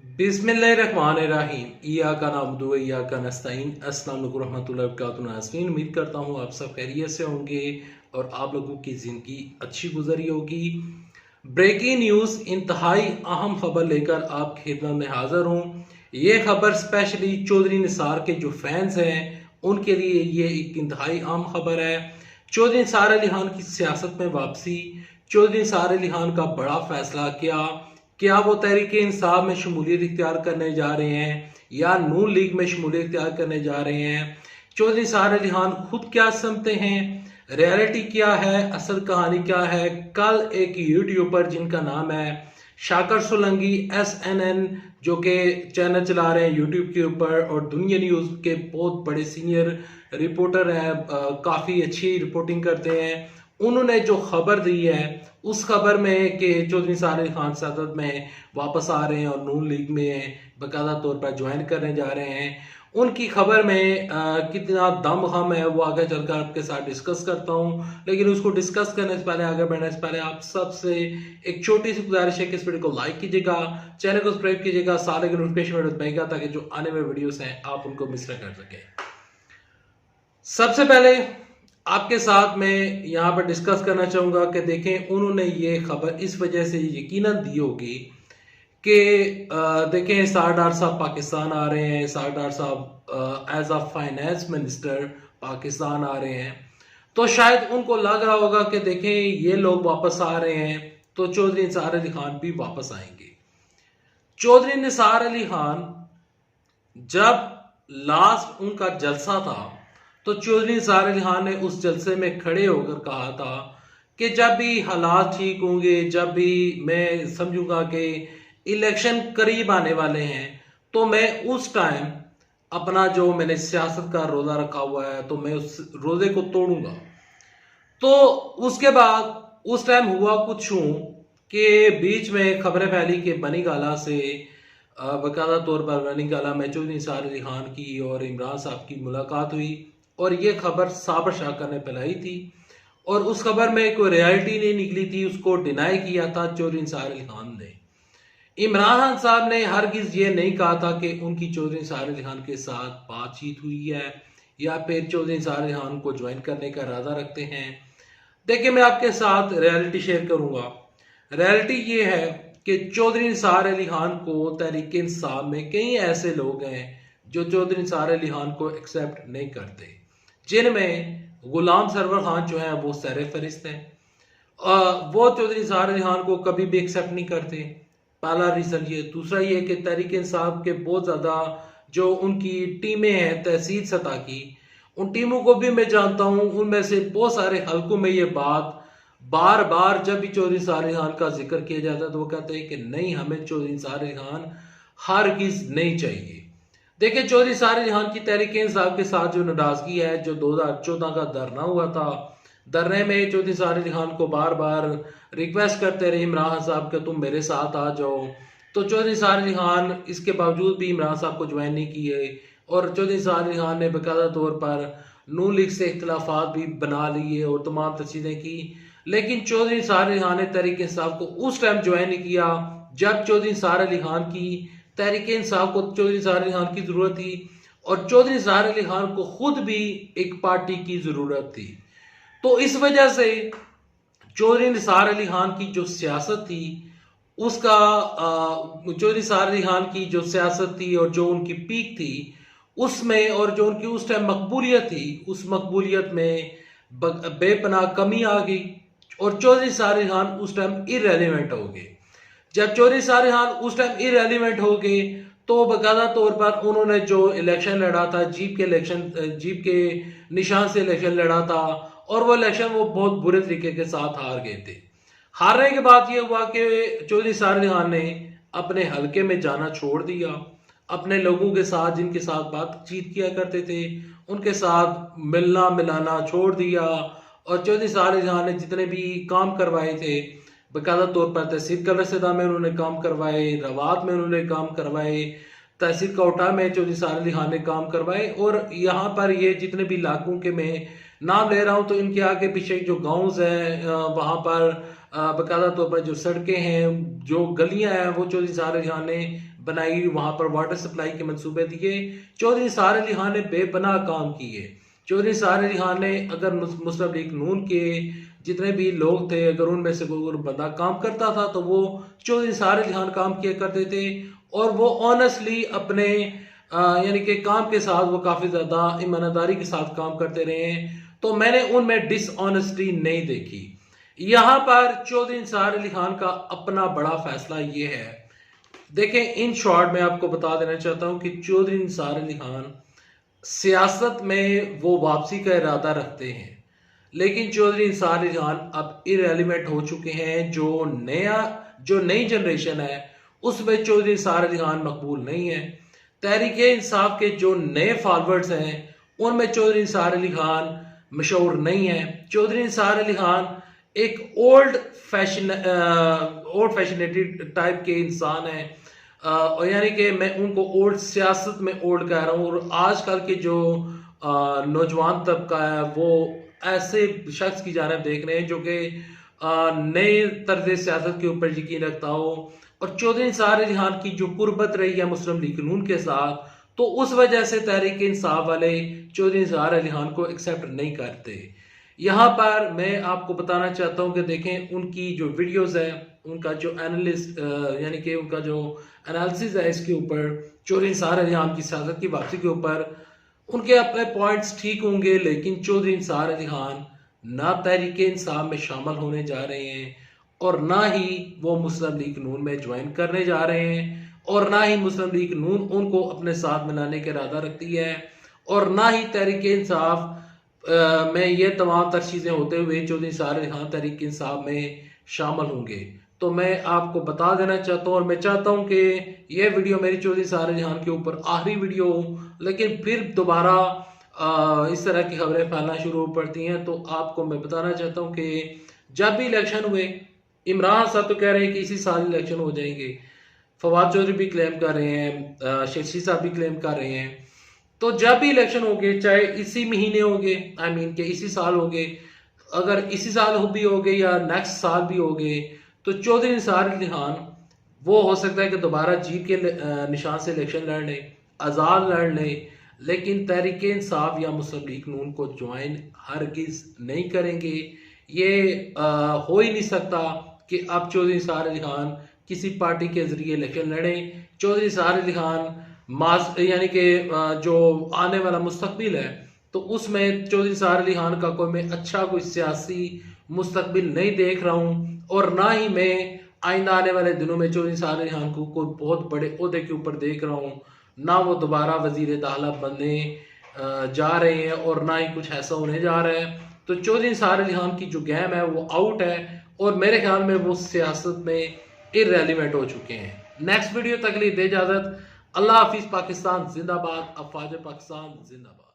बिस्मिल्लाहिर्रहमानिर्रहीम। इय्याका नअबुदु व इय्याका नस्तईन। अस्सलाम वालेकुम रहमतुल्लाहि व बरकातुहू। नाज़रीन, उम्मीद करता हूँ आप सब खैरियत से होंगे और आप लोगों की ज़िंदगी अच्छी गुजरी होगी। ब्रेकिंग न्यूज़, इंतहाई अहम खबर लेकर आपकी खिदमत में हाजिर हूँ। ये खबर स्पेशली चौधरी निसार के जो फैंस हैं उनके लिए ये एक इंतहाई अहम खबर है। चौधरी निसार अली खान की सियासत में वापसी, चौधरी निसार अली खान का बड़ा फैसला क्या वो तहरीक इंसाफ में शमूलियत इख्तियार करने जा रहे हैं या नून लीग में शमूलियत इख्तियार करने जा रहे हैं। चौधरी निसार अली खान खुद क्या समझते हैं, रियलिटी क्या है, असल कहानी क्या है। कल एक यूट्यूबर जिनका नाम है शाकर सोलंकी SNN, जो कि चैनल चला रहे हैं यूट्यूब के ऊपर और दुनिया न्यूज़ के बहुत बड़े सीनियर रिपोर्टर हैं, काफ़ी अच्छी रिपोर्टिंग करते हैं। उन्होंने जो खबर दी है उस खबर में कि चौधरी निसार अली खान सियासत में वापस आ रहे हैं और नून लीग में बाकायदा तौर पर ज्वाइन करने जा रहे हैं, उनकी खबर में कितना दम हम है वो आगे चलकर आपके साथ डिस्कस करता हूं। लेकिन उसको डिस्कस करने से पहले, आगे बढ़ने से पहले आप सबसे एक छोटी सी गुजारिश है कि इस वीडियो को लाइक कीजिएगा, चैनल को सब्सक्राइब कीजिएगा, सारे के नोटिफिकेशन दबाइएगा ताकि जो आने वाले वीडियोस हैं आप उनको मिस न कर सके। सबसे पहले आपके साथ मैं यहाँ पर डिस्कस करना चाहूँगा कि देखें, उन्होंने ये खबर इस वजह से यकीनन दी होगी कि देखें, सरदार साहब पाकिस्तान आ रहे हैं, Sardar Sahab as a finance minister Pakistan आ रहे हैं, तो शायद उनको लग रहा होगा कि देखें ये लोग वापस आ रहे हैं तो चौधरी निसार अली खान भी वापस आएंगे। चौधरी निसार अली खान जब लास्ट उनका जलसा था तो चौधरी निसार अली खान ने उस जलसे में खड़े होकर कहा था कि जब भी हालात ठीक होंगे, जब भी मैं समझूंगा कि इलेक्शन करीब आने वाले हैं, तो मैं उस टाइम अपना जो मैंने सियासत का रोज़ा रखा हुआ है तो मैं उस रोज़े को तोड़ूंगा। तो उसके बाद उस टाइम हुआ कुछ यूं कि बीच में खबरें फैली कि बनी गाला से बाकायदा तौर पर बनी गाला में चौधरी निसार अली खान की और इमरान साहब की मुलाकात हुई और ये खबर साबर शाकर ने फैलाई थी और उस खबर में कोई रियलिटी नहीं निकली थी, उसको डिनाई किया था चौधरी निसार अली खान ने। इमरान खान साहब ने हरगिज ये नहीं कहा था कि उनकी चौधरी निसार अली खान के साथ बातचीत हुई है या फिर चौधरी निसार अली खान को ज्वाइन करने का इरादा रखते हैं। देखिए, मैं आपके साथ रियलिटी शेयर करूंगा। रियलिटी ये है कि चौधरी निसार अली खान को तहरीक इंसाफ में कई ऐसे लोग हैं जो चौधरी निसार अली खान को एक्सेप्ट नहीं करते, जिनमें गुलाम सरवर खान जो है वो सर फहरिस्त हैं। वो चौधरी निसार अली खान को कभी भी एक्सेप्ट नहीं करते। पहला रीज़न ये। दूसरा ये कि तहरीक इंसाफ के बहुत ज़्यादा जो उनकी टीमें हैं तहसील सतह की, उन टीमों को भी मैं जानता हूँ। उनमें से बहुत सारे हलकों में ये बात बार बार जब भी चौधरी निसार अली खान का जिक्र किया जाता है तो वो कहते हैं कि नहीं, हमें चौधरी निसार अली खान हरगिज नहीं चाहिए। देखिए, चौधरी निसार अली खान की तहरीक इंसाफ के साथ जो नाराजगी है, जो 2014 का धरना हुआ था, धरने में चौधरी निसार अली खान को बार बार रिक्वेस्ट करते रहे इमरान साहब कि तुम मेरे साथ आ जाओ, तो चौधरी निसार अली खान इसके बावजूद भी इमरान साहब को ज्वाइन नहीं किए और चौधरी निसार अली खान ने बाकायदा तौर पर नून लीग से इख्तलाफात भी बना लिए और तमाम चीज़ें की। लेकिन चौधरी निसार अली खान ने तहरीक इंसाफ को उस टाइम ज्वाइन नहीं किया जब चौधरी निसार अली खान की तहरीक इंसाफ को चौधरी निसार अली खान की ज़रूरत थी और चौधरी निसार अली खान को खुद भी एक पार्टी की ज़रूरत थी। तो इस वजह से चौधरी निसार अली खान की जो सियासत थी उसका चौधरी निसार अली खान की जो सियासत थी और जो उनकी पीक थी उसमें और जो उनकी उस टाइम मकबूलियत थी, उस मकबूलियत में बेपनाह कमी आ गई और चौधरी निसार अली खान उस टाइम इररेलेवेंट हो गए। जब चौधरी निसार अली खान उस टाइम इररेलेवेंट हो गए तो बाकायदा तौर पर उन्होंने जो इलेक्शन लड़ा था, जीप के निशान से इलेक्शन लड़ा था और वो इलेक्शन वो बहुत बुरे तरीके के साथ हार गए थे। हारने के बाद ये हुआ कि चौधरी निसार अली खान ने अपने हलके में जाना छोड़ दिया, अपने लोगों के साथ जिनके साथ बातचीत किया करते थे उनके साथ मिलना मिलाना छोड़ दिया और चौधरी निसार अली खान ने जितने भी काम करवाए थे बाकायदा तौर पर तहसील कलरसदा में उन्होंने काम करवाए, रवात में उन्होंने काम करवाए, तहसील कोटा में चौधरी निसार अली खान ने काम करवाए और यहाँ पर ये जितने भी इलाकों के मैं नाम ले रहा हूँ तो इनके आगे पीछे जो गाँव हैं वहाँ पर बाकायदा तौर पर जो सड़कें हैं, जो गलियां हैं, वो चौधरी सार अली खान ने बनाई, वहां पर वाटर सप्लाई के मंसूबे दिए। चौधरी सार अली खान ने बेपनाह काम किए। चौधरी सार अली खान ने अगर मुस्लिम लीग नून के जितने भी लोग थे, अगर उनमें से कोई बंदा काम करता था तो वो चौधरी सार अली खान काम किया करते थे, और वो ऑनेस्टली अपने यानी कि काम के साथ वो काफ़ी ज़्यादा ईमानदारी के साथ काम करते रहे हैं। तो मैंने उनमें डिसऑनेस्टी नहीं देखी। यहाँ पर चौधरी निसार अली खान का अपना बड़ा फैसला ये है। देखें, इन शॉर्ट में आपको बता देना चाहता हूँ कि चौधरी निसार अली खान सियासत में वो वापसी का इरादा रखते हैं, लेकिन चौधरी निसार अली खान अब इरेलीवेंट हो चुके हैं। जो नई जनरेशन है उसमें चौधरी निसार अली खान मकबूल नहीं है। तहरीक इंसाफ के जो नए फॉलोअर्स हैं उनमें चौधरी निसार अली खान मशहूर नहीं है। चौधरी निसार अली खान एक ओल्ड फैशनेटेड टाइप के इंसान है, और यानी कि मैं उनको ओल्ड सियासत में ओल्ड कह रहा हूँ। और आजकल के जो नौजवान तबका है वो ऐसे शख्स की जानिब देख रहे हैं जो कि नए तर्ज सियासत के ऊपर यकीन रखता हो। और चौधरी निसार अली खान की जो कुर्बत रही है मुस्लिम लीग नून के साथ, तो उस वजह से तहरीक इंसाफ वाले चौधरी निसार अली खान को एक्सेप्ट नहीं करते। यहाँ पर मैं आपको बताना चाहता हूँ कि देखें, उनकी जो वीडियोस है, उनका जो एनालिस्ट यानी कि उनका जो एनालिसिस है इसके ऊपर, चौधरी निसार अली खान की सियासत की वापसी के ऊपर, उनके अपने पॉइंट्स ठीक होंगे, लेकिन चौधरी निसार अली खान ना तहरीक इंसाफ में शामिल होने जा रहे हैं, और ना ही वो मुस्लिम लीग नून में ज्वाइन करने जा रहे हैं, और ना ही मुस्लिम लीग नून उनको अपने साथ मिलाने का इरादा रखती है, और ना ही तहरीक इंसाफ में ये तमाम तर चीज़ें होते हुए चौधरी निसार अली खान तहरीक इंसाफ में शामिल होंगे। तो मैं आपको बता देना चाहता हूँ, और मैं चाहता हूँ कि यह वीडियो मेरी चौधरी निसार अली खान के ऊपर आखिरी वीडियो हो, लेकिन फिर दोबारा इस तरह की खबरें फैलना शुरू हो पड़ती हैं। तो आपको मैं बताना चाहता हूँ कि जब भी इलेक्शन हुए, इमरान साहब तो कह रहे हैं कि इसी साल इलेक्शन हो जाएंगे, फवाद चौधरी भी क्लेम कर रहे हैं, शेखी साहब भी क्लेम कर रहे हैं। तो जब भी इलेक्शन होंगे, चाहे इसी महीने होंगे, आई मीन के इसी साल होंगे, अगर इसी साल भी होंगे या नेक्स्ट साल भी होंगे, तो चौधरी निसार अली खान वो हो सकता है कि दोबारा जीत के निशान से इलेक्शन लड़ ले, आज़ाद लड़ ले, लेकिन तहरीक इंसाफ या मुस्लिम लीग नून को ज्वाइन हरगिज नहीं करेंगे। ये हो ही नहीं सकता कि अब चौधरी निसार अली खान किसी पार्टी के जरिए इलेक्शन लड़ें। चौधरी निसार अली खान यानी कि जो आने वाला मुस्तकबिल है, तो उसमें चौधरी निसार अली खान का कोई सियासी मुस्तकबिल नहीं देख रहा हूँ, और ना ही मैं आइंदा आने वाले दिनों में चौधरी निसार अली खान को कोई बहुत बड़े ओहदे के ऊपर देख रहा हूँ। ना वो दोबारा वजीर दाखिला बनने जा रहे हैं, और ना ही कुछ ऐसा होने जा रहा है। तो चौधरी निसार अली खान की जो गेम है वो आउट है, और मेरे ख्याल में वो सियासत में इररेलेवेंट हो चुके हैं। नेक्स्ट वीडियो तक के लिए दे इजाजत। अल्लाह हाफिज। पाकिस्तान जिंदाबाद। अफवाज पाकिस्तान जिंदाबाद।